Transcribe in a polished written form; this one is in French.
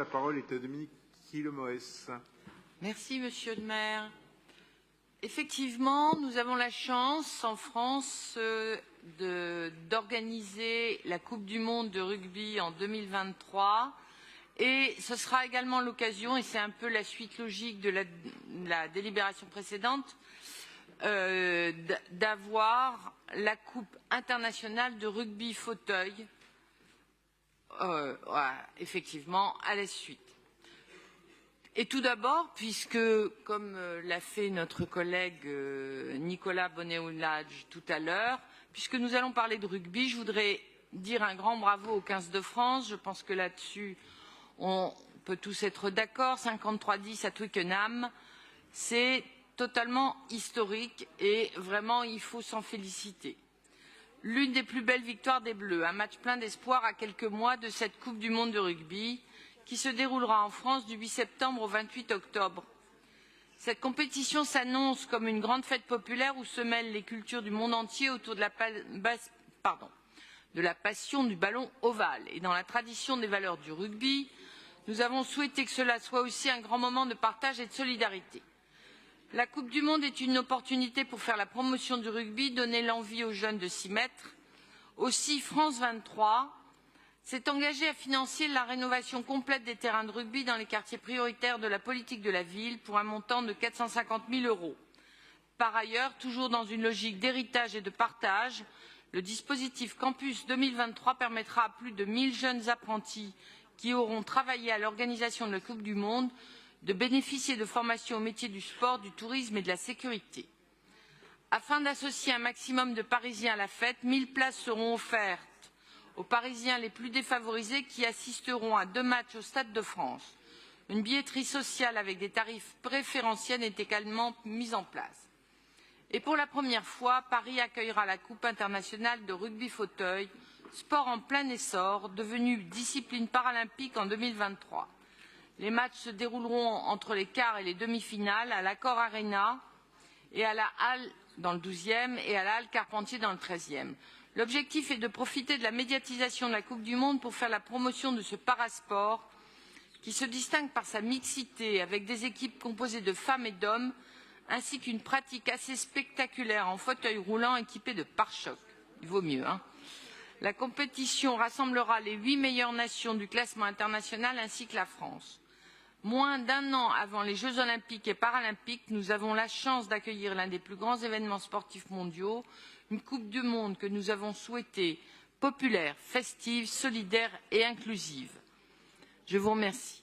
La parole est à Dominique Quillemoes. Merci, Monsieur le maire. Effectivement, nous avons la chance en France d'organiser la Coupe du monde de rugby en 2023 et ce sera également l'occasion, et c'est un peu la suite logique de la délibération précédente, d'avoir la Coupe internationale de rugby fauteuil effectivement à la suite. Et tout d'abord, puisque, comme l'a fait notre collègue Nicolas Bonnet-Oulage tout à l'heure, puisque nous allons parler de rugby, je voudrais dire un grand bravo au 15 de France. Je pense que là-dessus, on peut tous être d'accord. 53-10 à Twickenham, c'est totalement historique et vraiment, il faut s'en féliciter. L'une des plus belles victoires des Bleus, un match plein d'espoir à quelques mois de cette Coupe du monde de rugby, qui se déroulera en France du 8 septembre au 28 octobre. Cette compétition s'annonce comme une grande fête populaire où se mêlent les cultures du monde entier autour de la passion du ballon ovale. Et dans la tradition des valeurs du rugby, nous avons souhaité que cela soit aussi un grand moment de partage et de solidarité. La Coupe du monde est une opportunité pour faire la promotion du rugby, donner l'envie aux jeunes de s'y mettre. Aussi, France 23 s'est engagé à financer la rénovation complète des terrains de rugby dans les quartiers prioritaires de la politique de la ville pour un montant de 450 000 €. Par ailleurs, toujours dans une logique d'héritage et de partage, le dispositif Campus 2023 permettra à plus de 1000 jeunes apprentis qui auront travaillé à l'organisation de la Coupe du monde de bénéficier de formations aux métiers du sport, du tourisme et de la sécurité. Afin d'associer un maximum de Parisiens à la fête, 1000 places seront offertes aux Parisiens les plus défavorisés qui assisteront à 2 matchs au Stade de France. Une billetterie sociale avec des tarifs préférentiels est également mise en place. Et pour la première fois, Paris accueillera la Coupe internationale de rugby fauteuil, sport en plein essor, devenu discipline paralympique en 2023. Les matchs se dérouleront entre les quarts et les demi-finales à l'Accor Arena et à la Halle dans le 12e et à la Halle Carpentier dans le 13e. L'objectif est de profiter de la médiatisation de la Coupe du monde pour faire la promotion de ce parasport qui se distingue par sa mixité avec des équipes composées de femmes et d'hommes ainsi qu'une pratique assez spectaculaire en fauteuil roulant équipé de pare-chocs. Il vaut mieux, hein. La compétition rassemblera les 8 meilleures nations du classement international ainsi que la France. Moins d'1 an avant les Jeux olympiques et paralympiques, nous avons la chance d'accueillir l'un des plus grands événements sportifs mondiaux, une Coupe du monde que nous avons souhaitée populaire, festive, solidaire et inclusive. Je vous remercie.